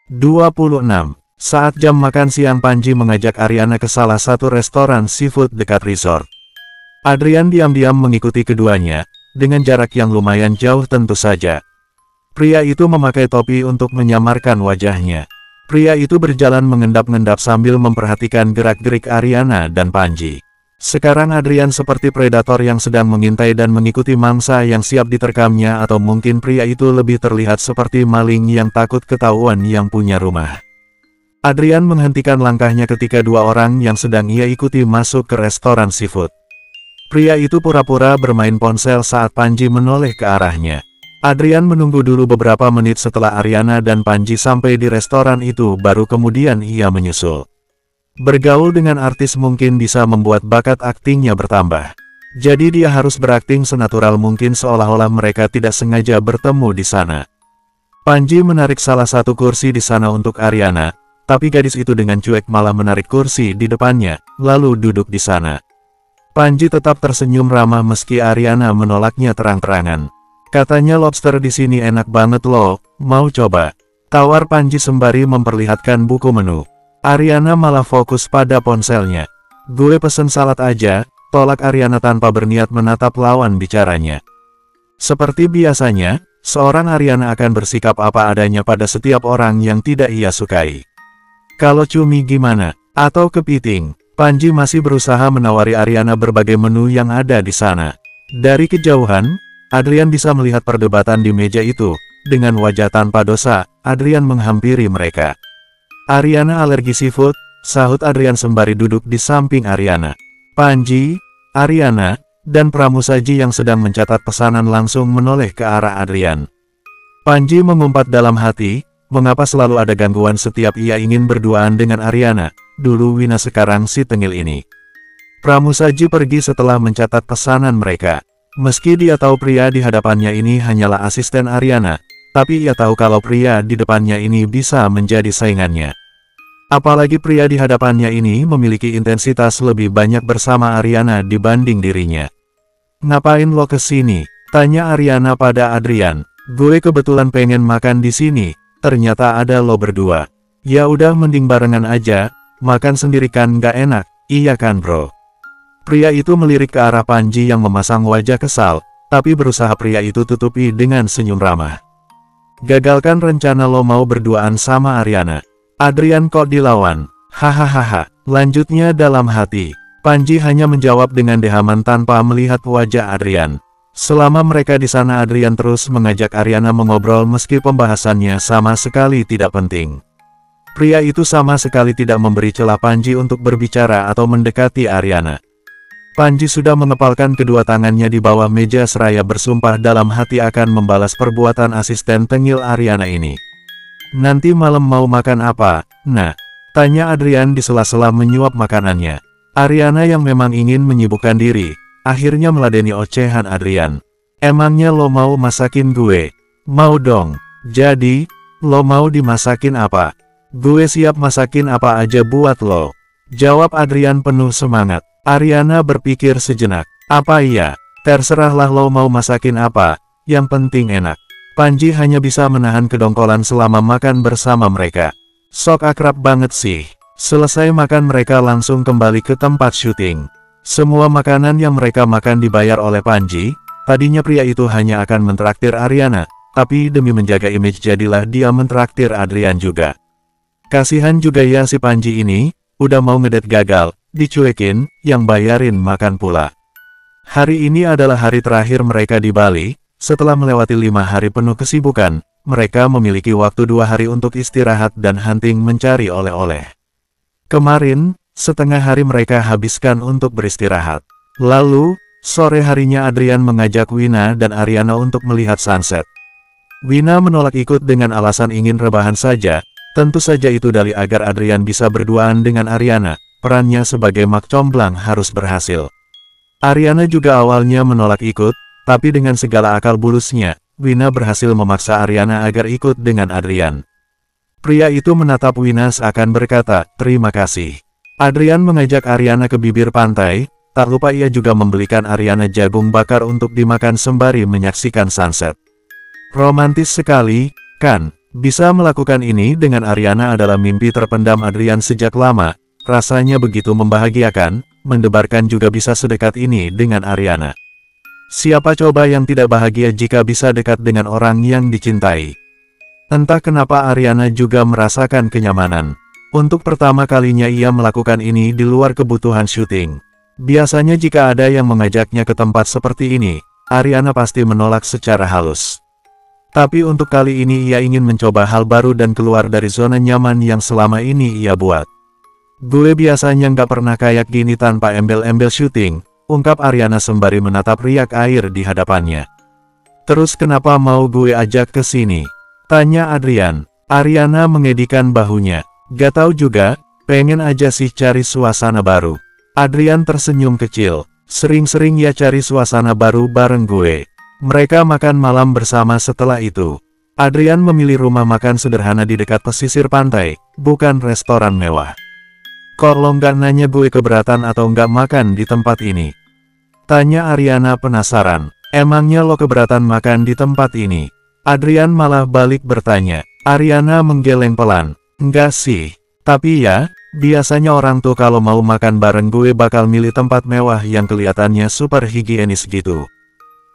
26. Saat jam makan siang, Panji mengajak Ariana ke salah satu restoran seafood dekat resort. Adrian diam-diam mengikuti keduanya, dengan jarak yang lumayan jauh tentu saja. Pria itu memakai topi untuk menyamarkan wajahnya. Pria itu berjalan mengendap-endap sambil memperhatikan gerak-gerik Ariana dan Panji. Sekarang Adrian seperti predator yang sedang mengintai dan mengikuti mangsa yang siap diterkamnya, atau mungkin pria itu lebih terlihat seperti maling yang takut ketahuan yang punya rumah. Adrian menghentikan langkahnya ketika dua orang yang sedang ia ikuti masuk ke restoran seafood. Pria itu pura-pura bermain ponsel saat Panji menoleh ke arahnya. Adrian menunggu dulu beberapa menit setelah Ariana dan Panji sampai di restoran itu, baru kemudian ia menyusul. Bergaul dengan artis mungkin bisa membuat bakat aktingnya bertambah. Jadi dia harus berakting senatural mungkin seolah-olah mereka tidak sengaja bertemu di sana. Panji menarik salah satu kursi di sana untuk Ariana, tapi gadis itu dengan cuek malah menarik kursi di depannya, lalu duduk di sana. Panji tetap tersenyum ramah meski Ariana menolaknya terang-terangan. Katanya lobster di sini enak banget loh, mau coba? Tawar Panji sembari memperlihatkan buku menu. Ariana malah fokus pada ponselnya. Gue pesen salad aja, tolak Ariana tanpa berniat menatap lawan bicaranya. Seperti biasanya, seorang Ariana akan bersikap apa adanya pada setiap orang yang tidak ia sukai. Kalau cumi gimana? Atau kepiting? Panji masih berusaha menawari Ariana berbagai menu yang ada di sana. Dari kejauhan, Adrian bisa melihat perdebatan di meja itu. Dengan wajah tanpa dosa, Adrian menghampiri mereka. Ariana alergi seafood, sahut Adrian sembari duduk di samping Ariana. Panji, Ariana, dan pramusaji yang sedang mencatat pesanan langsung menoleh ke arah Adrian. Panji mengumpat dalam hati, mengapa selalu ada gangguan setiap ia ingin berduaan dengan Ariana, dulu Wina sekarang si tengil ini. Pramusaji pergi setelah mencatat pesanan mereka. Meski dia tahu pria di hadapannya ini hanyalah asisten Ariana, tapi ia tahu kalau pria di depannya ini bisa menjadi saingannya. Apalagi pria di hadapannya ini memiliki intensitas lebih banyak bersama Ariana dibanding dirinya. Ngapain lo kesini? Tanya Ariana pada Adrian. Gue kebetulan pengen makan di sini, ternyata ada lo berdua. Ya udah mending barengan aja, makan sendiri kan gak enak, iya kan bro? Pria itu melirik ke arah Panji yang memasang wajah kesal, tapi berusaha pria itu tutupi dengan senyum ramah. Gagalkan rencana lo mau berduaan sama Ariana. Adrian kok dilawan? Hahaha, lanjutnya dalam hati. Panji hanya menjawab dengan dehaman tanpa melihat wajah Adrian. Selama mereka di sana Adrian terus mengajak Ariana mengobrol meski pembahasannya sama sekali tidak penting. Pria itu sama sekali tidak memberi celah Panji untuk berbicara atau mendekati Ariana. Panji sudah mengepalkan kedua tangannya di bawah meja seraya bersumpah dalam hati akan membalas perbuatan asisten tengil Ariana ini. Nanti malam mau makan apa? Nah, tanya Adrian di sela-sela menyuap makanannya. Ariana yang memang ingin menyibukkan diri, akhirnya meladeni ocehan Adrian. Emangnya lo mau masakin gue? Mau dong. Jadi, lo mau dimasakin apa? Gue siap masakin apa aja buat lo. Jawab Adrian penuh semangat. Ariana berpikir sejenak. Apa iya? Terserahlah lo mau masakin apa, yang penting enak. Panji hanya bisa menahan kedongkolan selama makan bersama mereka. Sok akrab banget sih. Selesai makan mereka langsung kembali ke tempat syuting. Semua makanan yang mereka makan dibayar oleh Panji. Tadinya pria itu hanya akan mentraktir Ariana, tapi demi menjaga image jadilah dia mentraktir Adrian juga. Kasihan juga ya si Panji ini, udah mau ngedate gagal, dicuekin, yang bayarin makan pula. Hari ini adalah hari terakhir mereka di Bali. Setelah melewati 5 hari penuh kesibukan, mereka memiliki waktu 2 hari untuk istirahat dan hunting mencari oleh-oleh. Kemarin, setengah hari mereka habiskan untuk beristirahat. Lalu, sore harinya Adrian mengajak Wina dan Ariana untuk melihat sunset. Wina menolak ikut dengan alasan ingin rebahan saja, tentu saja itu dalih agar Adrian bisa berduaan dengan Ariana, perannya sebagai mak comblang harus berhasil. Ariana juga awalnya menolak ikut, tapi dengan segala akal bulusnya, Wina berhasil memaksa Ariana agar ikut dengan Adrian. Pria itu menatap Wina seakan berkata, terima kasih. Adrian mengajak Ariana ke bibir pantai, tak lupa ia juga membelikan Ariana jagung bakar untuk dimakan sembari menyaksikan sunset. Romantis sekali, kan? Bisa melakukan ini dengan Ariana adalah mimpi terpendam Adrian sejak lama, rasanya begitu membahagiakan, mendebarkan juga bisa sedekat ini dengan Ariana. Siapa coba yang tidak bahagia jika bisa dekat dengan orang yang dicintai? Entah kenapa Ariana juga merasakan kenyamanan. Untuk pertama kalinya ia melakukan ini di luar kebutuhan syuting. Biasanya jika ada yang mengajaknya ke tempat seperti ini, Ariana pasti menolak secara halus. Tapi untuk kali ini ia ingin mencoba hal baru dan keluar dari zona nyaman yang selama ini ia buat. Gue biasanya nggak pernah kayak gini tanpa embel-embel syuting, ungkap Ariana sembari menatap riak air di hadapannya. Terus kenapa mau gue ajak ke sini? Tanya Adrian. Ariana mengedikan bahunya. Gak tahu juga, pengen aja sih cari suasana baru. Adrian tersenyum kecil. Sering-sering ya cari suasana baru bareng gue. Mereka makan malam bersama setelah itu. Adrian memilih rumah makan sederhana di dekat pesisir pantai, bukan restoran mewah. Kok lo nggak nanya gue keberatan atau nggak makan di tempat ini? Tanya Ariana penasaran. Emangnya lo keberatan makan di tempat ini? Adrian malah balik bertanya. Ariana menggeleng pelan. Enggak sih. Tapi ya, biasanya orang tuh kalau mau makan bareng gue bakal milih tempat mewah yang kelihatannya super higienis gitu.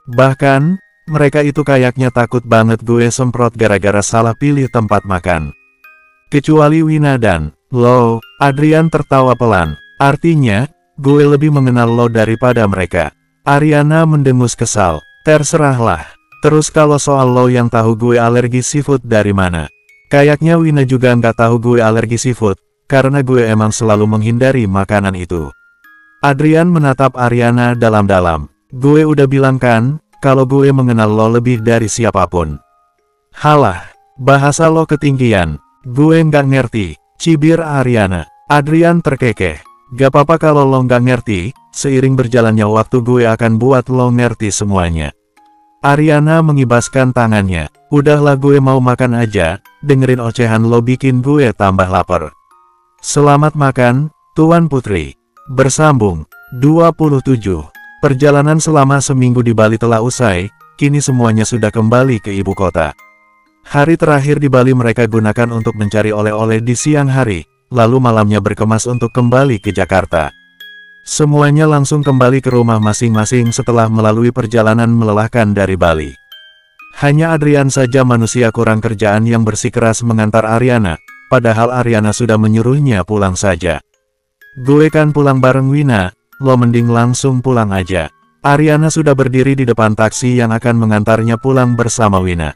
Bahkan, mereka itu kayaknya takut banget gue semprot gara-gara salah pilih tempat makan. Kecuali Wina dan lo. Adrian tertawa pelan. Artinya, gue lebih mengenal lo daripada mereka. Ariana mendengus kesal. Terserahlah. Terus kalau soal lo yang tahu gue alergi seafood dari mana? Kayaknya Wina juga nggak tahu gue alergi seafood, karena gue emang selalu menghindari makanan itu. Adrian menatap Ariana dalam-dalam. Gue udah bilang kan, kalau gue mengenal lo lebih dari siapapun. Halah, bahasa lo ketinggian. Gue nggak ngerti, cibir Ariana. Adrian terkekeh. Gak apa-apa kalau lo nggak ngerti, seiring berjalannya waktu gue akan buat lo ngerti semuanya. Ariana mengibaskan tangannya. Udahlah gue mau makan aja, dengerin ocehan lo bikin gue tambah lapar. Selamat makan, Tuan Putri. Bersambung. 27. Perjalanan selama seminggu di Bali telah usai, kini semuanya sudah kembali ke ibu kota. Hari terakhir di Bali mereka gunakan untuk mencari oleh-oleh di siang hari, lalu malamnya berkemas untuk kembali ke Jakarta. Semuanya langsung kembali ke rumah masing-masing setelah melalui perjalanan melelahkan dari Bali. Hanya Adrian saja manusia kurang kerjaan yang bersikeras mengantar Ariana, padahal Ariana sudah menyuruhnya pulang saja. Gue kan pulang bareng Wina, lo mending langsung pulang aja. Ariana sudah berdiri di depan taksi yang akan mengantarnya pulang bersama Wina.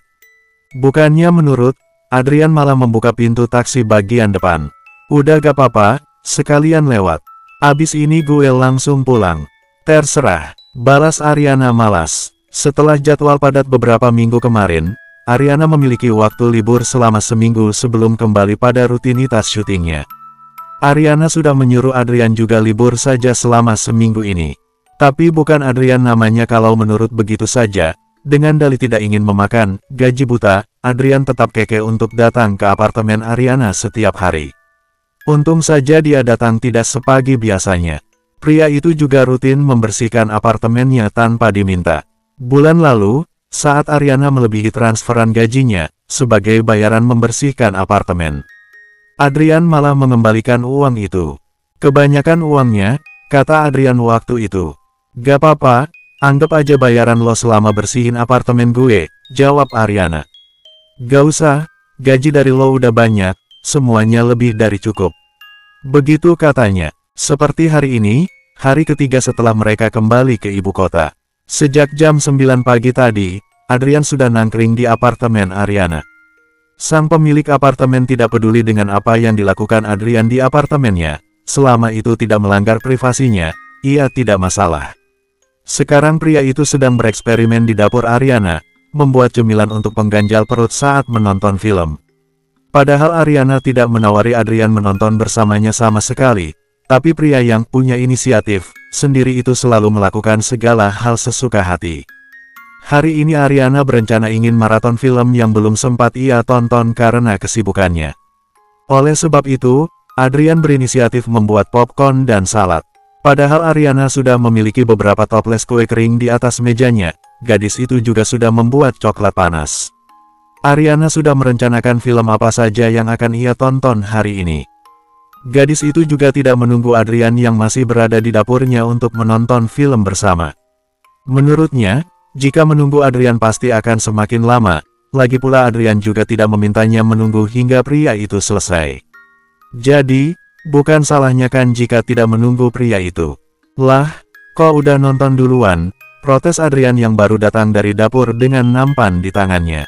Bukannya menurut, Adrian malah membuka pintu taksi bagian depan. Udah gak apa-apa, sekalian lewat. Abis ini gue langsung pulang. Terserah, balas Ariana malas. Setelah jadwal padat beberapa minggu kemarin, Ariana memiliki waktu libur selama seminggu sebelum kembali pada rutinitas syutingnya. Ariana sudah menyuruh Adrian juga libur saja selama seminggu ini. Tapi bukan Adrian namanya kalau menurut begitu saja. Dengan dalih tidak ingin memakan gaji buta, Adrian tetap kekeh untuk datang ke apartemen Ariana setiap hari. Untung saja dia datang tidak sepagi biasanya. Pria itu juga rutin membersihkan apartemennya tanpa diminta. Bulan lalu, saat Ariana melebihi transferan gajinya, sebagai bayaran membersihkan apartemen, Adrian malah mengembalikan uang itu. Kebanyakan uangnya, kata Adrian waktu itu. Gak apa-apa, anggap aja bayaran lo selama bersihin apartemen gue, jawab Ariana. Gak usah, gaji dari lo udah banyak, semuanya lebih dari cukup. Begitu katanya. Seperti hari ini, hari ketiga setelah mereka kembali ke ibu kota. Sejak jam 9 pagi tadi, Adrian sudah nangkring di apartemen Ariana. Sang pemilik apartemen tidak peduli dengan apa yang dilakukan Adrian di apartemennya. Selama itu tidak melanggar privasinya, ia tidak masalah. Sekarang pria itu sedang bereksperimen di dapur Ariana, membuat cemilan untuk pengganjal perut saat menonton film. Padahal Ariana tidak menawari Adrian menonton bersamanya sama sekali, tapi pria yang punya inisiatif sendiri itu selalu melakukan segala hal sesuka hati. Hari ini Ariana berencana ingin maraton film yang belum sempat ia tonton karena kesibukannya. Oleh sebab itu, Adrian berinisiatif membuat popcorn dan salad. Padahal Ariana sudah memiliki beberapa toples kue kering di atas mejanya, gadis itu juga sudah membuat coklat panas. Ariana sudah merencanakan film apa saja yang akan ia tonton hari ini. Gadis itu juga tidak menunggu Adrian yang masih berada di dapurnya untuk menonton film bersama. Menurutnya, jika menunggu Adrian pasti akan semakin lama, lagi pula Adrian juga tidak memintanya menunggu hingga pria itu selesai. Jadi, bukan salahnya kan jika tidak menunggu pria itu. Lah, kok udah nonton duluan? Protes Adrian yang baru datang dari dapur dengan nampan di tangannya.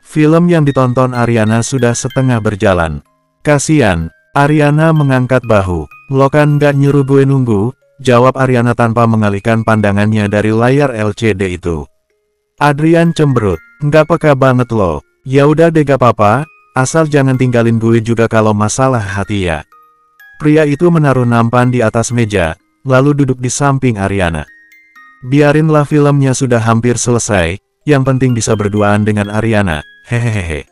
Film yang ditonton Ariana sudah setengah berjalan. Kasian. Ariana mengangkat bahu. Lo kan gak nyuruh gue nunggu, jawab Ariana tanpa mengalihkan pandangannya dari layar LCD itu. Adrian cemberut. Nggak peka banget lo. Ya udah deh gak apa-apa, asal jangan tinggalin gue juga kalau masalah hati ya. Pria itu menaruh nampan di atas meja, lalu duduk di samping Ariana. Biarinlah filmnya sudah hampir selesai, yang penting bisa berduaan dengan Ariana, hehehe.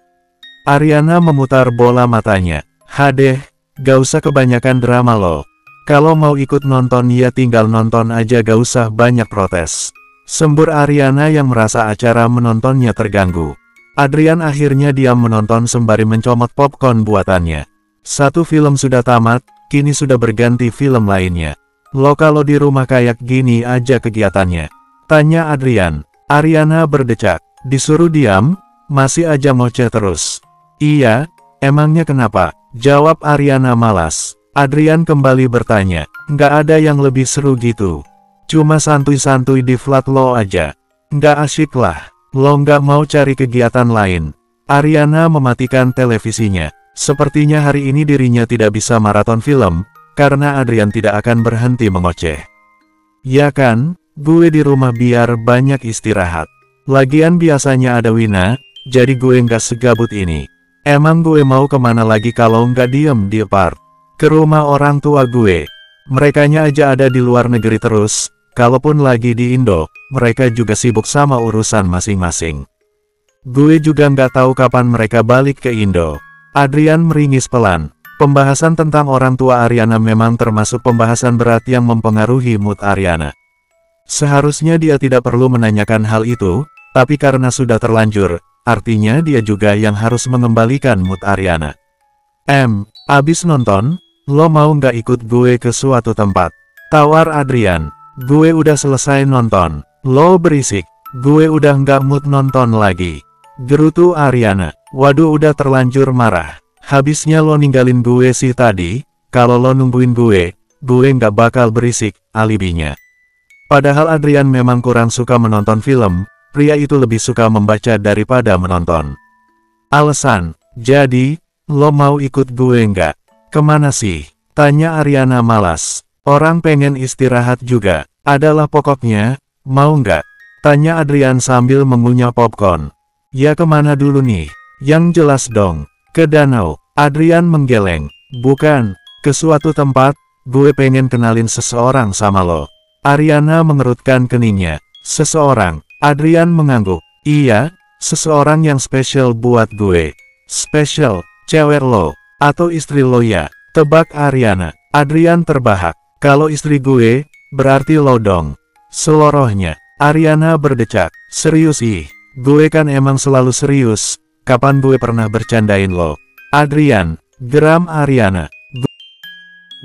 Ariana memutar bola matanya. Hadeh, gak usah kebanyakan drama lo. Kalau mau ikut nonton ya tinggal nonton aja gak usah banyak protes. Sembur Ariana yang merasa acara menontonnya terganggu. Adrian akhirnya diam menonton sembari mencomot popcorn buatannya. Satu film sudah tamat, kini sudah berganti film lainnya. Lo kalau di rumah kayak gini aja kegiatannya? Tanya Adrian. Ariana berdecak. Disuruh diam, masih aja ngoceh terus. Iya, emangnya kenapa? Jawab Ariana malas. Adrian kembali bertanya. Nggak ada yang lebih seru gitu. Cuma santuy-santuy di flat lo aja. Nggak asyik lah. Lo nggak mau cari kegiatan lain. Ariana mematikan televisinya. Sepertinya hari ini dirinya tidak bisa maraton film, karena Adrian tidak akan berhenti mengoceh. Ya kan, gue di rumah biar banyak istirahat. Lagian biasanya ada Wina, jadi gue nggak segabut ini. Emang gue mau kemana lagi kalau nggak diem di apart? Ke rumah orang tua gue. Merekanya aja ada di luar negeri terus, kalaupun lagi di Indo, mereka juga sibuk sama urusan masing-masing. Gue juga nggak tahu kapan mereka balik ke Indo. Adrian meringis pelan. Pembahasan tentang orang tua Ariana memang termasuk pembahasan berat yang mempengaruhi mood Ariana. Seharusnya dia tidak perlu menanyakan hal itu, tapi karena sudah terlanjur, artinya dia juga yang harus mengembalikan mood Ariana. Abis nonton, lo mau nggak ikut gue ke suatu tempat? Tawar Adrian. Gue udah selesai nonton. Lo berisik. Gue udah nggak mood nonton lagi. Gerutu Ariana. Waduh udah terlanjur marah. Habisnya lo ninggalin gue sih tadi. Kalau lo nungguin gue nggak bakal berisik, alibinya. Padahal Adrian memang kurang suka menonton film, pria itu lebih suka membaca daripada menonton. Alasan, jadi, lo mau ikut gue nggak? Kemana sih? Tanya Ariana malas. Orang pengen istirahat juga, adalah pokoknya, mau nggak? Tanya Adrian sambil mengunyah popcorn. Ya kemana dulu nih? Yang jelas dong, ke danau. Adrian menggeleng. Bukan, ke suatu tempat, gue pengen kenalin seseorang sama lo. Ariana mengerutkan keningnya. Seseorang. Adrian mengangguk. Iya, seseorang yang spesial buat gue. Spesial, cewek lo, atau istri lo ya? Tebak Ariana. Adrian terbahak. Kalau istri gue, berarti lo dong. Selorohnya. Ariana berdecak. Serius ih, gue kan emang selalu serius. Kapan gue pernah bercandain lo? Adrian, geram Ariana.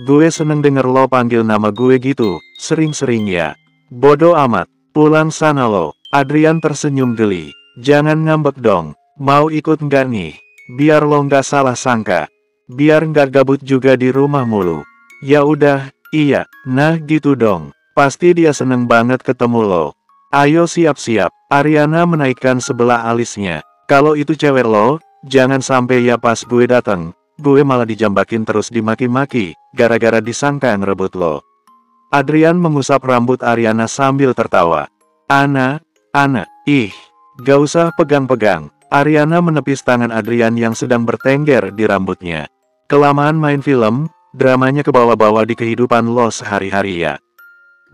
Gue seneng denger lo panggil nama gue gitu, sering-sering ya. Bodoh amat, pulang sana lo. Adrian tersenyum geli. Jangan ngambek dong, mau ikut nggak nih? Biar lo nggak salah sangka. Biar nggak gabut juga di rumah mulu. Ya udah, iya, nah gitu dong. Pasti dia seneng banget ketemu lo. Ayo siap-siap. Ariana menaikkan sebelah alisnya. Kalau itu cewek lo, jangan sampai ya pas gue dateng. Gue malah dijambakin terus dimaki-maki, gara-gara disangka ngerebut lo. Adrian mengusap rambut Ariana sambil tertawa. Ana, ih, gak usah pegang-pegang. Ariana menepis tangan Adrian yang sedang bertengger di rambutnya. Kelamaan main film, dramanya kebawa-bawa di kehidupan lo sehari-hari ya.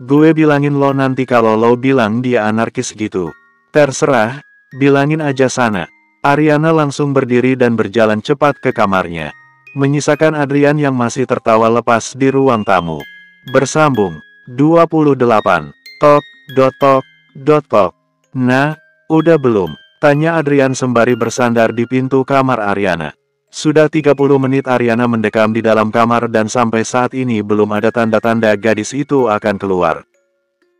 Gue bilangin lo nanti kalau lo bilang dia anarkis gitu. Terserah, bilangin aja sana. Ariana langsung berdiri dan berjalan cepat ke kamarnya. Menyisakan Adrian yang masih tertawa lepas di ruang tamu. Bersambung. 28. Tok. Nah, udah belum? Tanya Adrian sembari bersandar di pintu kamar Ariana. Sudah 30 menit Ariana mendekam di dalam kamar dan sampai saat ini belum ada tanda-tanda gadis itu akan keluar.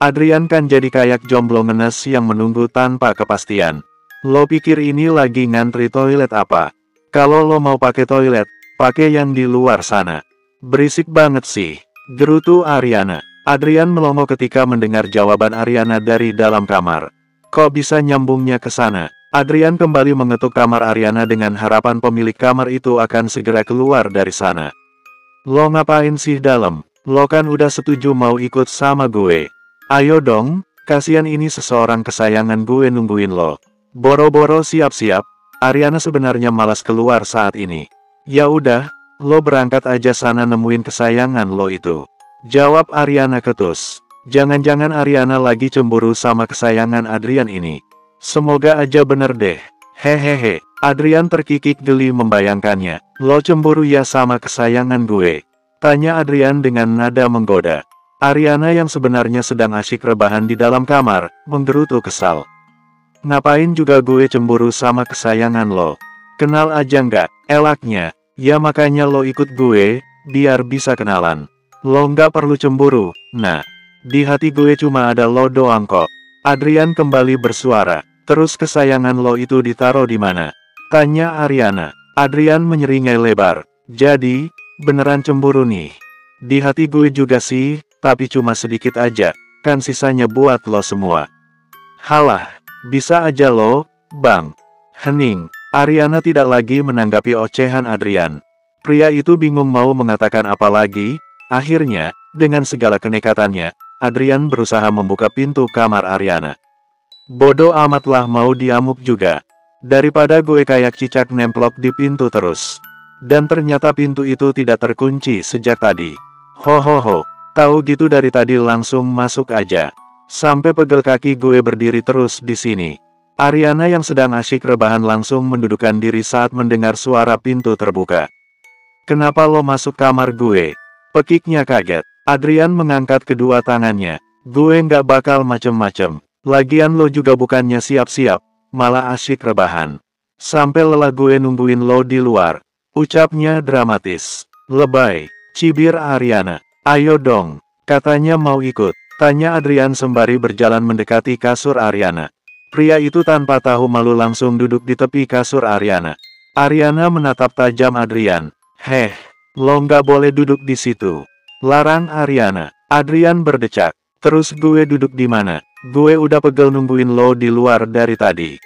Adrian kan jadi kayak jomblo ngenes yang menunggu tanpa kepastian. Lo pikir ini lagi ngantri toilet apa? Kalau lo mau pakai toilet, pakai yang di luar sana. Berisik banget sih, gerutu Ariana. Adrian melongo ketika mendengar jawaban Ariana dari dalam kamar. Kok bisa nyambungnya ke sana? Adrian kembali mengetuk kamar Ariana dengan harapan pemilik kamar itu akan segera keluar dari sana. Lo ngapain sih dalam? Lo kan udah setuju mau ikut sama gue. Ayo dong, kasihan ini seseorang kesayangan gue nungguin lo. Boro-boro siap-siap, Ariana sebenarnya malas keluar saat ini. Ya udah, lo berangkat aja sana nemuin kesayangan lo itu. Jawab Ariana ketus. Jangan-jangan Ariana lagi cemburu sama kesayangan Adrian ini. Semoga aja bener deh. Hehehe. Adrian terkikik geli membayangkannya. Lo cemburu ya sama kesayangan gue? Tanya Adrian dengan nada menggoda. Ariana yang sebenarnya sedang asyik rebahan di dalam kamar, menggerutu kesal. Ngapain juga gue cemburu sama kesayangan lo? Kenal aja nggak? Elaknya. Ya makanya lo ikut gue, biar bisa kenalan. Lo nggak perlu cemburu. Nah, di hati gue cuma ada lo doang kok. Adrian kembali bersuara. Terus kesayangan lo itu ditaruh di mana? Tanya Ariana. Adrian menyeringai lebar. Jadi, beneran cemburu nih. Di hati gue juga sih, tapi cuma sedikit aja. Kan sisanya buat lo semua. Halah, bisa aja lo, Bang. Hening. Ariana tidak lagi menanggapi ocehan Adrian. Pria itu bingung mau mengatakan apa lagi. Akhirnya, dengan segala kenekatannya, Adrian berusaha membuka pintu kamar Ariana. Bodoh amatlah mau diamuk juga. Daripada gue kayak cicak nemplok di pintu terus. Dan ternyata pintu itu tidak terkunci sejak tadi. Ho, tahu gitu dari tadi langsung masuk aja. Sampai pegel kaki gue berdiri terus di sini. Ariana yang sedang asyik rebahan langsung mendudukkan diri saat mendengar suara pintu terbuka. Kenapa lo masuk kamar gue? Pekiknya kaget. Adrian mengangkat kedua tangannya. Gue nggak bakal macem-macem. Lagian lo juga bukannya siap-siap, malah asyik rebahan. Sampai lelah gue nungguin lo di luar. Ucapnya dramatis. Lebay, cibir Ariana. Ayo dong, katanya mau ikut. Tanya Adrian sembari berjalan mendekati kasur Ariana. Pria itu tanpa tahu malu langsung duduk di tepi kasur Ariana. Ariana menatap tajam Adrian. Heh, lo nggak boleh duduk di situ. Larang Ariana. Adrian berdecak. Terus gue duduk di mana? Gue udah pegel nungguin lo di luar dari tadi.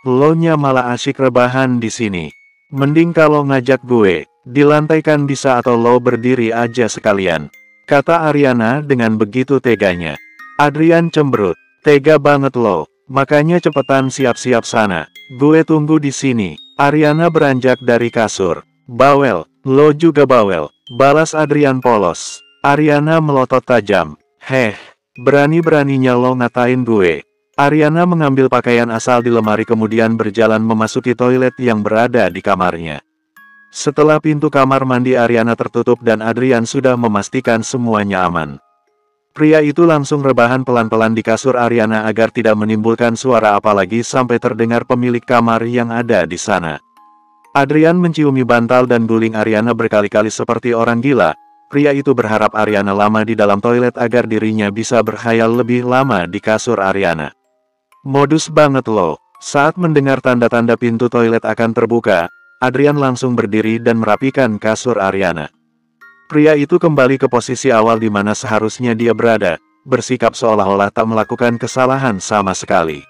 Lo nya malah asyik rebahan di sini. Mending kalau ngajak gue, di lantai kan bisa atau lo berdiri aja sekalian. Kata Ariana dengan begitu teganya. Adrian cemberut. Tega banget lo. Makanya cepetan siap-siap sana. Gue tunggu di sini. Ariana beranjak dari kasur. Bawel, lo juga bawel. Balas Adrian polos. Ariana melotot tajam. Heh, berani-beraninya lo ngatain gue. Ariana mengambil pakaian asal di lemari kemudian berjalan memasuki toilet yang berada di kamarnya. Setelah pintu kamar mandi Ariana tertutup dan Adrian sudah memastikan semuanya aman. Pria itu langsung rebahan pelan-pelan di kasur Ariana agar tidak menimbulkan suara apalagi sampai terdengar pemilik kamar yang ada di sana. Adrian menciumi bantal dan guling Ariana berkali-kali seperti orang gila. Pria itu berharap Ariana lama di dalam toilet agar dirinya bisa berkhayal lebih lama di kasur Ariana. Modus banget lo. Saat mendengar tanda-tanda pintu toilet akan terbuka, Adrian langsung berdiri dan merapikan kasur Ariana. Pria itu kembali ke posisi awal di mana seharusnya dia berada, bersikap seolah-olah tak melakukan kesalahan sama sekali.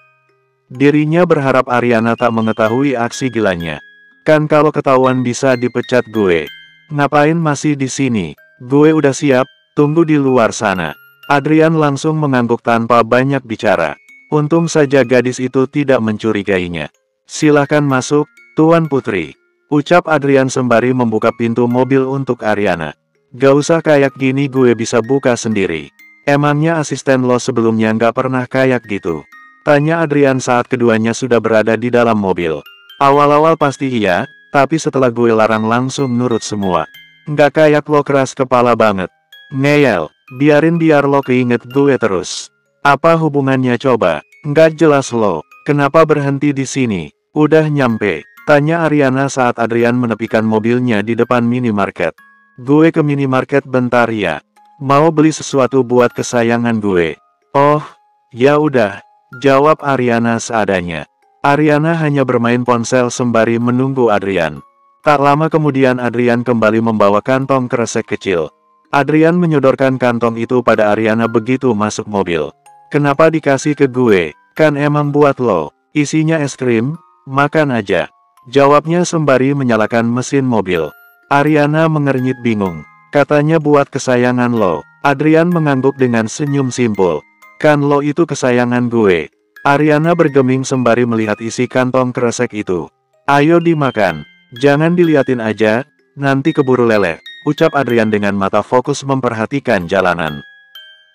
Dirinya berharap Ariana tak mengetahui aksi gilanya. Kan kalau ketahuan bisa dipecat gue. Ngapain masih di sini? Gue udah siap, tunggu di luar sana. Adrian langsung mengangguk tanpa banyak bicara. Untung saja gadis itu tidak mencurigainya. Silahkan masuk, Tuan Putri. Ucap Adrian sembari membuka pintu mobil untuk Ariana. Gak usah kayak gini, gue bisa buka sendiri. Emangnya asisten lo sebelumnya nggak pernah kayak gitu? Tanya Adrian saat keduanya sudah berada di dalam mobil. Awal-awal pasti iya, tapi setelah gue larang langsung nurut semua. Nggak kayak lo keras kepala banget. Ngeyel, biar lo keinget gue terus. Apa hubungannya coba? Nggak jelas lo. Kenapa berhenti di sini? Udah nyampe, tanya Ariana saat Adrian menepikan mobilnya di depan minimarket. Gue ke minimarket bentar ya. Mau beli sesuatu buat kesayangan gue. Oh, ya udah, jawab Ariana seadanya. Ariana hanya bermain ponsel sembari menunggu Adrian. Tak lama kemudian Adrian kembali membawa kantong kresek kecil. Adrian menyodorkan kantong itu pada Ariana begitu masuk mobil. Kenapa dikasih ke gue? Kan emang buat lo. Isinya es krim, makan aja. Jawabnya sembari menyalakan mesin mobil. Ariana mengernyit bingung. Katanya buat kesayangan lo. Adrian mengangguk dengan senyum simpul. Kan lo itu kesayangan gue. Ariana bergeming sembari melihat isi kantong kresek itu. Ayo dimakan. Jangan diliatin aja, nanti keburu leleh, ucap Adrian dengan mata fokus memperhatikan jalanan.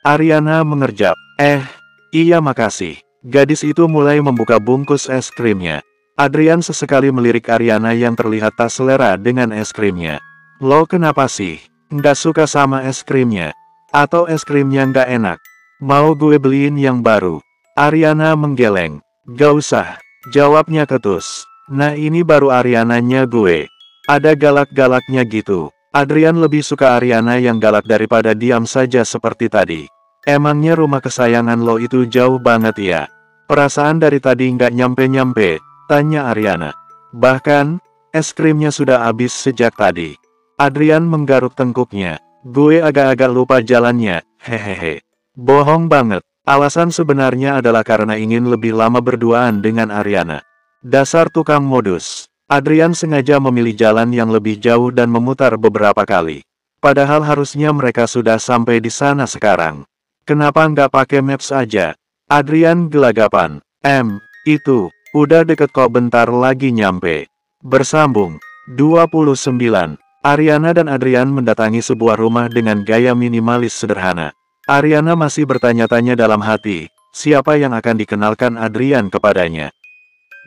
Ariana mengerjap. Iya makasih. Gadis itu mulai membuka bungkus es krimnya. Adrian sesekali melirik Ariana yang terlihat tak selera dengan es krimnya. Lo kenapa sih? Nggak suka sama es krimnya? Atau es krimnya nggak enak? Mau gue beliin yang baru? Ariana menggeleng. Gak usah, jawabnya ketus. Nah ini baru Ariananya gue. Ada galak-galaknya gitu. Adrian lebih suka Ariana yang galak daripada diam saja seperti tadi. Emangnya rumah kesayangan lo itu jauh banget ya? Perasaan dari tadi nggak nyampe-nyampe, tanya Ariana. Bahkan, es krimnya sudah habis sejak tadi. Adrian menggaruk tengkuknya. Gue agak-agak lupa jalannya, hehehe. Bohong banget. Alasan sebenarnya adalah karena ingin lebih lama berduaan dengan Ariana. Dasar tukang modus. Adrian sengaja memilih jalan yang lebih jauh dan memutar beberapa kali. Padahal harusnya mereka sudah sampai di sana sekarang. Kenapa nggak pakai maps aja? Adrian gelagapan. Itu, udah deket kok bentar lagi nyampe. Bersambung. 29. Ariana dan Adrian mendatangi sebuah rumah dengan gaya minimalis sederhana. Ariana masih bertanya-tanya dalam hati, siapa yang akan dikenalkan Adrian kepadanya.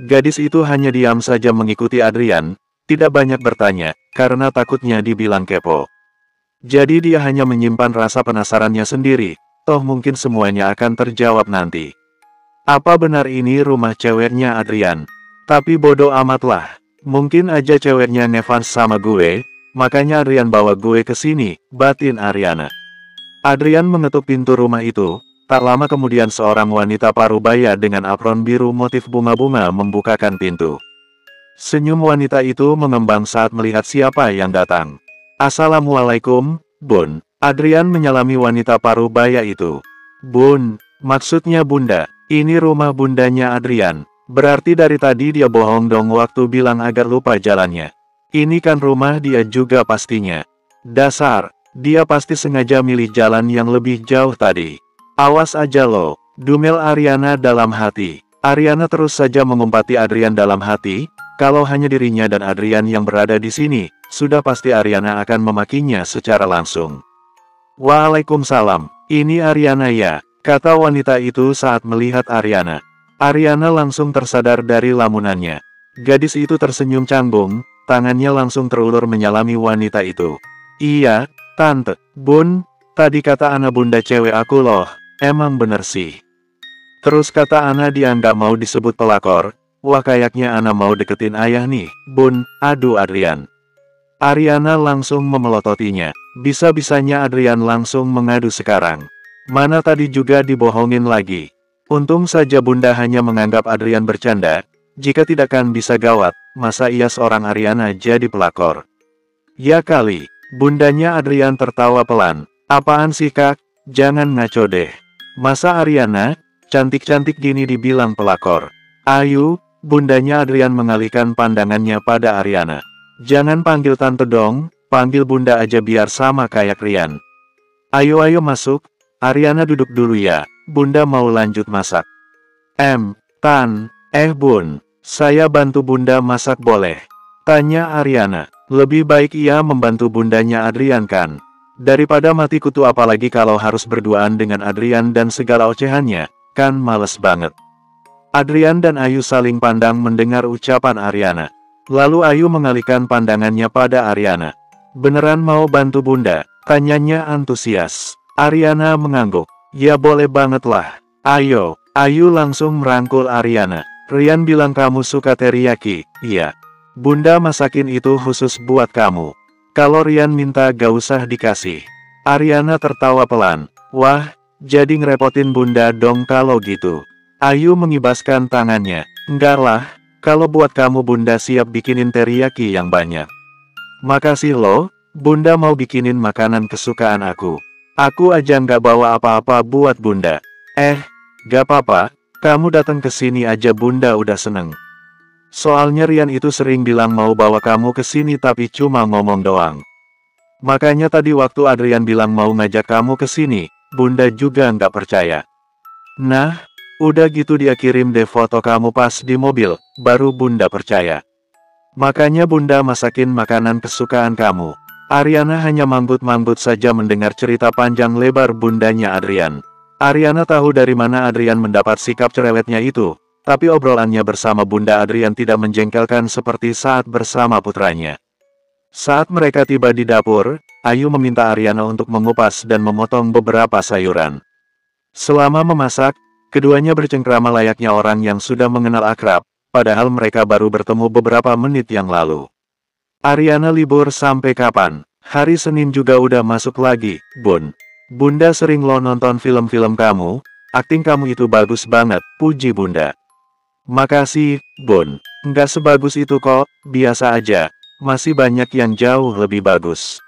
Gadis itu hanya diam saja mengikuti Adrian, tidak banyak bertanya, karena takutnya dibilang kepo. Jadi dia hanya menyimpan rasa penasarannya sendiri, toh mungkin semuanya akan terjawab nanti. Apa benar ini rumah ceweknya Adrian? Tapi bodoh amatlah, mungkin aja ceweknya ngefans sama gue, makanya Adrian bawa gue ke sini, batin Ariana. Adrian mengetuk pintu rumah itu, tak lama kemudian seorang wanita parubaya dengan apron biru motif bunga-bunga membukakan pintu. Senyum wanita itu mengembang saat melihat siapa yang datang. Assalamualaikum, Bun. Adrian menyalami wanita parubaya itu. Bun, maksudnya bunda, ini rumah bundanya Adrian. Berarti dari tadi dia bohong dong waktu bilang agak lupa jalannya. Ini kan rumah dia juga pastinya. Dasar, dia pasti sengaja milih jalan yang lebih jauh tadi. Awas aja lo, dumel Ariana dalam hati. Ariana terus saja mengumpati Adrian dalam hati, kalau hanya dirinya dan Adrian yang berada di sini, sudah pasti Ariana akan memakinya secara langsung. Waalaikumsalam, ini Ariana ya, kata wanita itu saat melihat Ariana. Ariana langsung tersadar dari lamunannya. Gadis itu tersenyum canggung, tangannya langsung terulur menyalami wanita itu. Iya, Tante, Bun, tadi kata Ana bunda cewek aku loh, emang bener sih. Terus kata Ana dia nggak mau disebut pelakor, wah kayaknya Ana mau deketin ayah nih, Bun, aduh Adrian. Ariana langsung memelototinya. Bisa-bisanya Adrian langsung mengadu sekarang. Mana tadi juga dibohongin lagi. Untung saja bunda hanya menganggap Adrian bercanda. Jika tidak kan bisa gawat, masa iya seorang Ariana jadi pelakor. Ya kali, bundanya Adrian tertawa pelan. Apaan sih kak, jangan ngaco deh. Masa Ariana, cantik-cantik gini dibilang pelakor. Ayu, bundanya Adrian mengalihkan pandangannya pada Ariana. Jangan panggil tante dong, panggil bunda aja biar sama kayak Rian. Ayo masuk, Ariana duduk dulu ya, bunda mau lanjut masak. Bun, saya bantu bunda masak boleh? Tanya Ariana, lebih baik ia membantu bundanya Adrian kan? Daripada mati kutu apalagi kalau harus berduaan dengan Adrian dan segala ocehannya, kan males banget. Adrian dan Ayu saling pandang mendengar ucapan Ariana. Lalu Ayu mengalihkan pandangannya pada Ariana. Beneran mau bantu bunda? Tanyanya antusias. Ariana mengangguk. Ya boleh banget lah. Ayo, Ayu langsung merangkul Ariana. Rian bilang kamu suka teriyaki. Iya. Bunda masakin itu khusus buat kamu. Kalau Rian minta gak usah dikasih. Ariana tertawa pelan. Wah, jadi ngerepotin bunda dong kalau gitu. Ayu mengibaskan tangannya. Enggak lah, kalau buat kamu bunda siap bikinin teriyaki yang banyak. Makasih loh, bunda mau bikinin makanan kesukaan aku. Aku aja nggak bawa apa-apa buat bunda. Gak apa-apa, kamu datang ke sini aja bunda udah seneng. Soalnya Rian itu sering bilang mau bawa kamu ke sini tapi cuma ngomong doang. Makanya tadi waktu Adrian bilang mau ngajak kamu ke sini, bunda juga nggak percaya. Nah, udah gitu dia kirim deh foto kamu pas di mobil, baru bunda percaya. Makanya bunda masakin makanan kesukaan kamu. Ariana hanya manggut-manggut saja mendengar cerita panjang lebar bundanya Adrian. Ariana tahu dari mana Adrian mendapat sikap cerewetnya itu. Tapi obrolannya bersama Bunda Adrian tidak menjengkelkan seperti saat bersama putranya. Saat mereka tiba di dapur, Ayu meminta Ariana untuk mengupas dan memotong beberapa sayuran. Selama memasak, keduanya bercengkrama layaknya orang yang sudah mengenal akrab, padahal mereka baru bertemu beberapa menit yang lalu. Ariana libur sampai kapan? Hari Senin juga udah masuk lagi, Bun. Bunda sering lo nonton film-film kamu, akting kamu itu bagus banget, puji Bunda. Makasih, Bun. Nggak sebagus itu kok, biasa aja. Masih banyak yang jauh lebih bagus.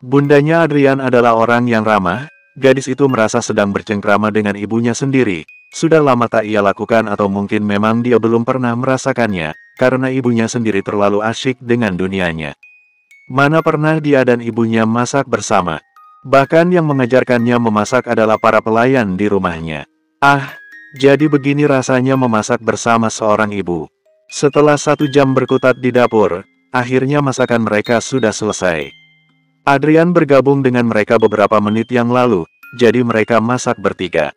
Bundanya Adrian adalah orang yang ramah, gadis itu merasa sedang bercengkrama dengan ibunya sendiri. Sudah lama tak ia lakukan atau mungkin memang dia belum pernah merasakannya, karena ibunya sendiri terlalu asyik dengan dunianya. Mana pernah dia dan ibunya masak bersama. Bahkan yang mengajarkannya memasak adalah para pelayan di rumahnya. Jadi begini rasanya memasak bersama seorang ibu. Setelah 1 jam berkutat di dapur, akhirnya masakan mereka sudah selesai. Adrian bergabung dengan mereka beberapa menit yang lalu, jadi mereka masak bertiga.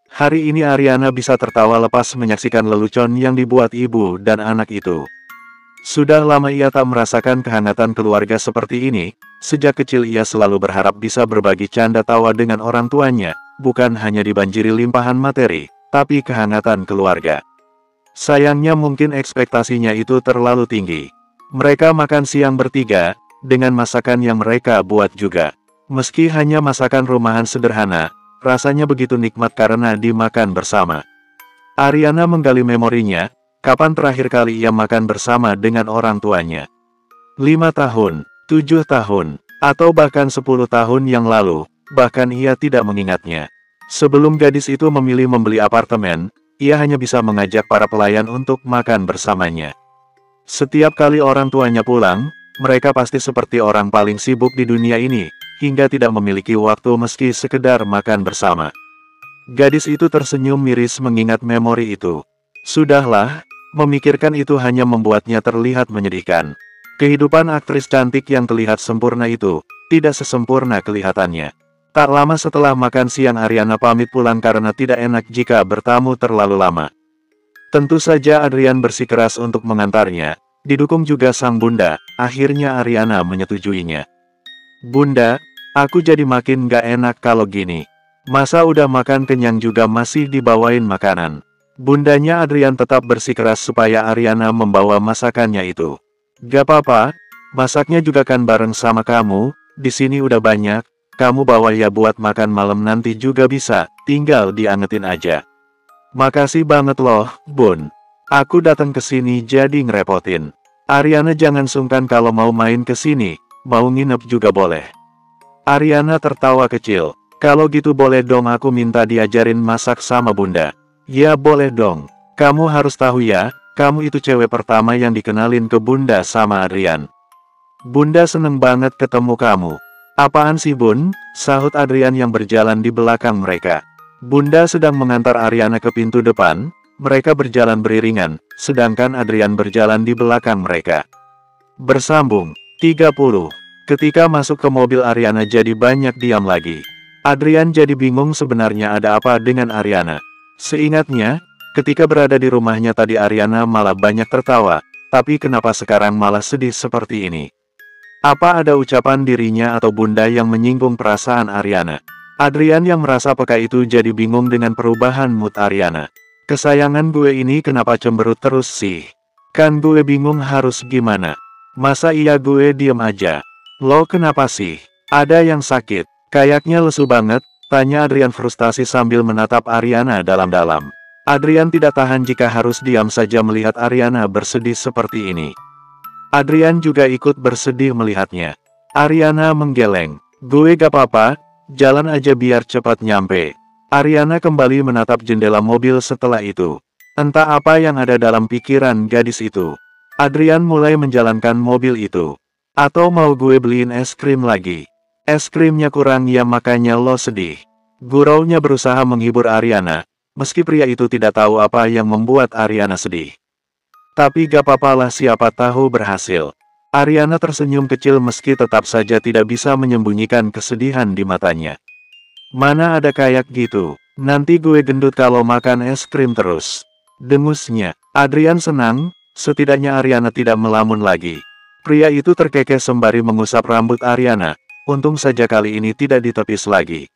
Hari ini Ariana bisa tertawa lepas menyaksikan lelucon yang dibuat ibu dan anak itu. Sudah lama ia tak merasakan kehangatan keluarga seperti ini, sejak kecil ia selalu berharap bisa berbagi canda tawa dengan orang tuanya, bukan hanya dibanjiri limpahan materi, tapi kehangatan keluarga. Sayangnya mungkin ekspektasinya itu terlalu tinggi. Mereka makan siang bertiga, dengan masakan yang mereka buat juga. Meski hanya masakan rumahan sederhana, rasanya begitu nikmat karena dimakan bersama. Ariana menggali memorinya, kapan terakhir kali ia makan bersama dengan orang tuanya. 5 tahun, 7 tahun, atau bahkan 10 tahun yang lalu, bahkan ia tidak mengingatnya. Sebelum gadis itu memilih membeli apartemen, ia hanya bisa mengajak para pelayan untuk makan bersamanya. Setiap kali orang tuanya pulang, mereka pasti seperti orang paling sibuk di dunia ini, hingga tidak memiliki waktu meski sekedar makan bersama. Gadis itu tersenyum miris mengingat memori itu. Sudahlah, memikirkan itu hanya membuatnya terlihat menyedihkan. Kehidupan aktris cantik yang terlihat sempurna itu, tidak sesempurna kelihatannya. Tak lama setelah makan siang Ariana pamit pulang karena tidak enak jika bertamu terlalu lama. Tentu saja Adrian bersikeras untuk mengantarnya, didukung juga sang bunda, akhirnya Ariana menyetujuinya. Bunda, aku jadi makin gak enak kalau gini. Masa udah makan kenyang juga masih dibawain makanan. Bundanya Adrian tetap bersikeras supaya Ariana membawa masakannya itu. Gak apa-apa, masaknya juga kan bareng sama kamu, di sini udah banyak. Kamu bawa ya buat makan malam nanti juga bisa, tinggal diangetin aja. Makasih banget loh, Bun. Aku datang ke sini jadi ngerepotin. Ariana jangan sungkan kalau mau main ke sini, mau nginep juga boleh. Ariana tertawa kecil. Kalau gitu boleh dong aku minta diajarin masak sama Bunda. Ya boleh dong. Kamu harus tahu ya, kamu itu cewek pertama yang dikenalin ke Bunda sama Adrian. Bunda seneng banget ketemu kamu. Apaan sih Bun? Sahut Adrian yang berjalan di belakang mereka. Bunda sedang mengantar Ariana ke pintu depan, mereka berjalan beriringan, sedangkan Adrian berjalan di belakang mereka. Bersambung, 30. Ketika masuk ke mobil Ariana jadi banyak diam lagi. Adrian jadi bingung sebenarnya ada apa dengan Ariana. Seingatnya, ketika berada di rumahnya tadi Ariana malah banyak tertawa, tapi kenapa sekarang malah sedih seperti ini? Apa ada ucapan dirinya atau Bunda yang menyinggung perasaan Ariana? Adrian yang merasa peka itu jadi bingung dengan perubahan mood Ariana. Kesayangan gue ini kenapa cemberut terus sih? Kan gue bingung harus gimana. Masa iya gue diem aja? Lo kenapa sih? Ada yang sakit? Kayaknya lesu banget, tanya Adrian frustasi sambil menatap Ariana dalam-dalam. Adrian tidak tahan jika harus diam saja melihat Ariana bersedih seperti ini. Adrian juga ikut bersedih melihatnya. Ariana menggeleng. Gue gak apa-apa, jalan aja biar cepat nyampe. Ariana kembali menatap jendela mobil setelah itu. Entah apa yang ada dalam pikiran gadis itu. Adrian mulai menjalankan mobil itu. Atau mau gue beliin es krim lagi? Es krimnya kurang ya makanya lo sedih. Guraunya berusaha menghibur Ariana, meski pria itu tidak tahu apa yang membuat Ariana sedih. Tapi gak apa-apalah siapa tahu berhasil. Ariana tersenyum kecil meski tetap saja tidak bisa menyembunyikan kesedihan di matanya. Mana ada kayak gitu, nanti gue gendut kalau makan es krim terus. Dengusnya, Adrian senang, setidaknya Ariana tidak melamun lagi. Pria itu terkekeh sembari mengusap rambut Ariana, untung saja kali ini tidak ditepis lagi.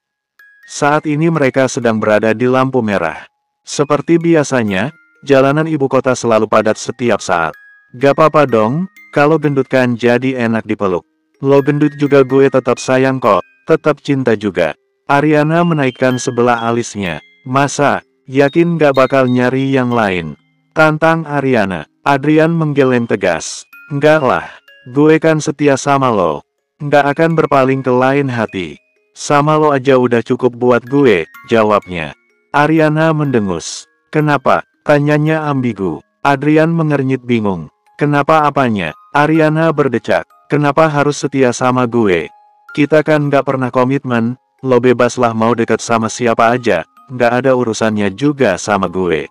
Saat ini mereka sedang berada di lampu merah. Seperti biasanya, jalanan ibu kota selalu padat setiap saat. Gak apa-apa dong, kalau gendut kan jadi enak dipeluk. Lo gendut juga gue tetap sayang kok, tetap cinta juga. Ariana menaikkan sebelah alisnya. Masa, yakin gak bakal nyari yang lain? Tantang Ariana. Adrian menggeleng tegas. Enggak lah, gue kan setia sama lo. Nggak akan berpaling ke lain hati. Sama lo aja udah cukup buat gue, jawabnya. Ariana mendengus. Kenapa? Tanyanya ambigu. Adrian mengernyit bingung. Kenapa apanya? Ariana berdecak. Kenapa harus setia sama gue? Kita kan nggak pernah komitmen. Lo bebaslah mau dekat sama siapa aja, nggak ada urusannya juga sama gue.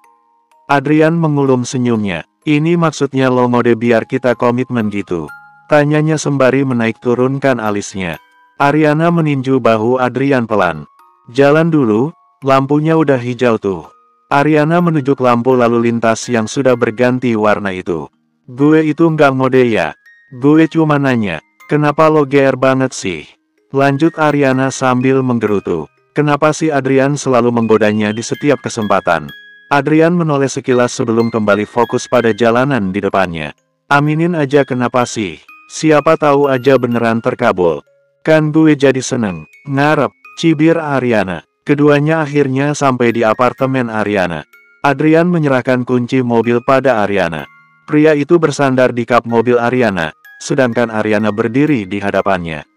Adrian mengulum senyumnya. Ini maksudnya lo mode biar kita komitmen gitu? Tanyanya sembari menaik turunkan alisnya. Ariana meninju bahu Adrian pelan. Jalan dulu, lampunya udah hijau tuh. Ariana menunjuk lampu lalu lintas yang sudah berganti warna itu. Gue itu nggak mode ya? Gue cuma nanya, kenapa lo GR banget sih? Lanjut Ariana sambil menggerutu. Kenapa sih Adrian selalu menggodanya di setiap kesempatan? Adrian menoleh sekilas sebelum kembali fokus pada jalanan di depannya. Aminin aja kenapa sih? Siapa tahu aja beneran terkabul. Kan gue jadi seneng. Ngarep, cibir Ariana. Keduanya akhirnya sampai di apartemen Ariana. Adrian menyerahkan kunci mobil pada Ariana. Pria itu bersandar di kap mobil Ariana, sedangkan Ariana berdiri di hadapannya.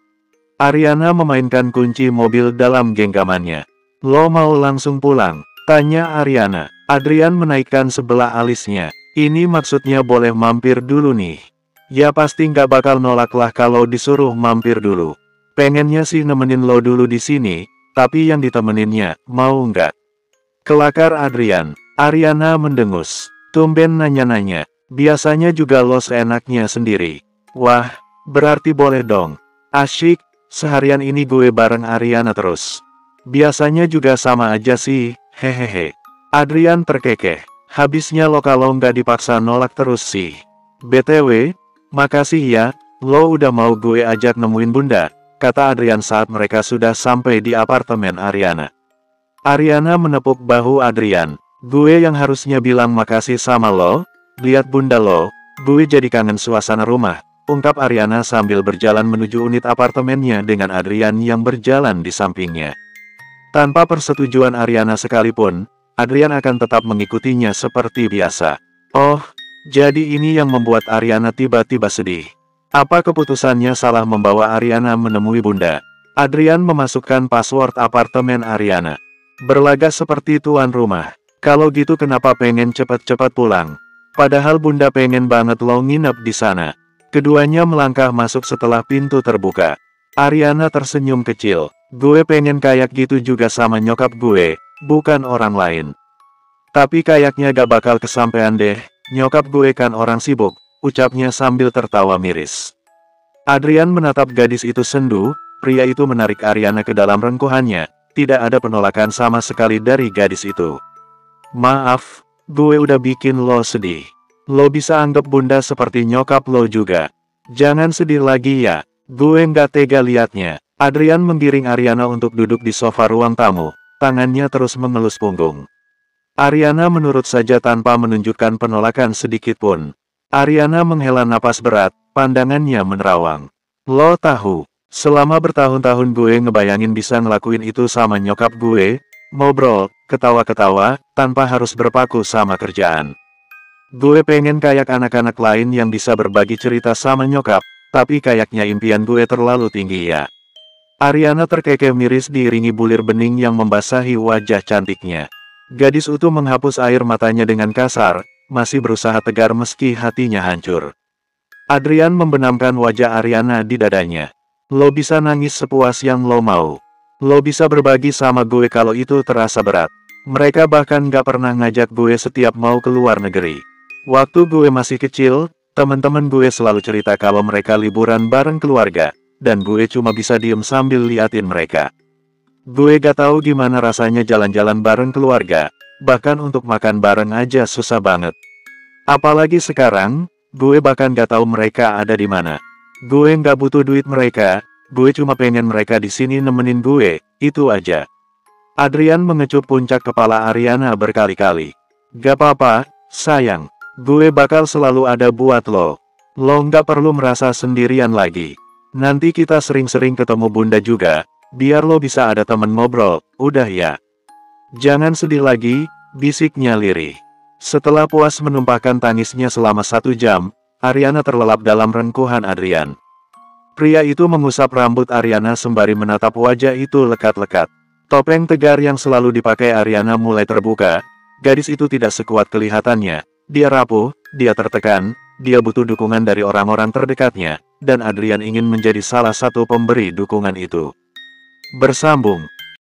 Ariana memainkan kunci mobil dalam genggamannya. Lo mau langsung pulang? Tanya Ariana. Adrian menaikkan sebelah alisnya. Ini maksudnya boleh mampir dulu nih. Ya pasti nggak bakal nolak lah kalau disuruh mampir dulu. Pengennya sih nemenin lo dulu di sini, tapi yang ditemeninnya, mau nggak? Kelakar Adrian. Ariana mendengus. Tumben nanya-nanya. Biasanya juga lo seenaknya sendiri. Wah, berarti boleh dong. Asyik. Seharian ini gue bareng Ariana terus. Biasanya juga sama aja sih, hehehe. Adrian terkekeh. Habisnya lo kalau nggak dipaksa nolak terus sih. BTW, makasih ya, lo udah mau gue ajak nemuin bunda, kata Adrian saat mereka sudah sampai di apartemen Ariana. Ariana menepuk bahu Adrian. Gue yang harusnya bilang makasih sama lo, lihat bunda lo, gue jadi kangen suasana rumah. Ungkap Ariana sambil berjalan menuju unit apartemennya dengan Adrian yang berjalan di sampingnya. Tanpa persetujuan Ariana sekalipun, Adrian akan tetap mengikutinya seperti biasa. Oh, jadi ini yang membuat Ariana tiba-tiba sedih. Apa keputusannya salah membawa Ariana menemui bunda? Adrian memasukkan password apartemen Ariana. Berlagak seperti tuan rumah. Kalau gitu kenapa pengen cepat-cepat pulang? Padahal bunda pengen banget lo nginep di sana. Keduanya melangkah masuk setelah pintu terbuka. Ariana tersenyum kecil. Gue pengen kayak gitu juga sama nyokap gue, bukan orang lain. Tapi kayaknya gak bakal kesampean deh, nyokap gue kan orang sibuk, ucapnya sambil tertawa miris. Adrian menatap gadis itu sendu, pria itu menarik Ariana ke dalam rengkuhannya, tidak ada penolakan sama sekali dari gadis itu. Maaf, gue udah bikin lo sedih. Lo bisa anggap bunda seperti nyokap lo juga. Jangan sedih lagi ya, gue nggak tega liatnya. Adrian menggiring Ariana untuk duduk di sofa ruang tamu, tangannya terus mengelus punggung. Ariana menurut saja tanpa menunjukkan penolakan sedikit pun. Ariana menghela napas berat, pandangannya menerawang. Lo tahu, selama bertahun-tahun gue ngebayangin bisa ngelakuin itu sama nyokap gue, ngobrol, ketawa-ketawa, tanpa harus berpaku sama kerjaan. Gue pengen kayak anak-anak lain yang bisa berbagi cerita sama nyokap, tapi kayaknya impian gue terlalu tinggi ya. Ariana terkekeh miris diiringi bulir bening yang membasahi wajah cantiknya. Gadis itu menghapus air matanya dengan kasar, masih berusaha tegar meski hatinya hancur. Adrian membenamkan wajah Ariana di dadanya. Lo bisa nangis sepuas yang lo mau. Lo bisa berbagi sama gue kalau itu terasa berat. Mereka bahkan gak pernah ngajak gue setiap mau ke luar negeri. Waktu gue masih kecil, teman-teman gue selalu cerita kalau mereka liburan bareng keluarga, dan gue cuma bisa diem sambil liatin mereka. Gue gak tahu gimana rasanya jalan-jalan bareng keluarga, bahkan untuk makan bareng aja susah banget. Apalagi sekarang, gue bahkan gak tahu mereka ada di mana. Gue gak butuh duit mereka, gue cuma pengen mereka di sini nemenin gue, itu aja. Adrian mengecup puncak kepala Ariana berkali-kali. Gak apa-apa, sayang. Gue bakal selalu ada buat lo. Lo gak perlu merasa sendirian lagi. Nanti kita sering-sering ketemu bunda juga. Biar lo bisa ada temen ngobrol, udah ya. Jangan sedih lagi, bisiknya lirih. Setelah puas menumpahkan tangisnya selama 1 jam, Ariana terlelap dalam rengkuhan Adrian. Pria itu mengusap rambut Ariana sembari menatap wajah itu lekat-lekat. Topeng tegar yang selalu dipakai Ariana mulai terbuka, gadis itu tidak sekuat kelihatannya. Dia rapuh, dia tertekan, dia butuh dukungan dari orang-orang terdekatnya, dan Adrian ingin menjadi salah satu pemberi dukungan itu. Bersambung.